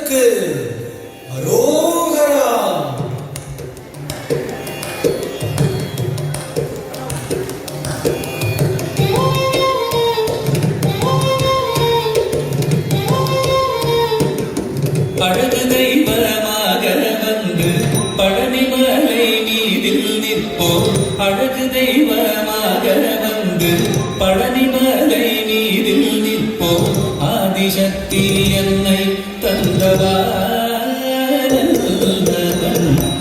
முருகனுக்கு அரோகரா. அழகு தெய்வமாக வந்து பழனிமலை மீதில் நிற்போம். அழகு தெய்வமாக வந்து பழனிமலை மீதில் நிற்போம். ஆதிசக்தி என்னை தந்தவான்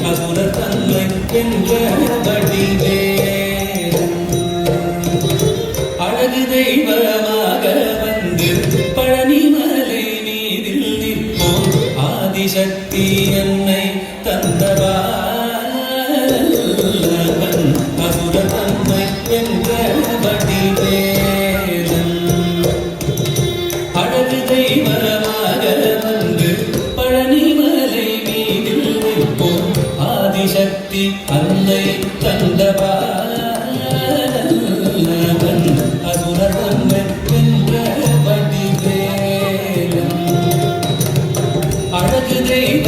அசுர தன்மை என்ற வடிவேலன். அழகு தெய்வமாக வந்து பழனிமலை மீதில் நிற்போம். ஆதிசக்தி என்னை தந்தவான் அசுர தன்மை என்ற வடிவேலன். அழகு தெய்வமாக வந்து பழனிமலை மீதில் நிற்போம். ஆதிசக்தி அன்னை தந்தவான் அசுர தன்மை என்ற வடிவேலன். அழகு தெய்வ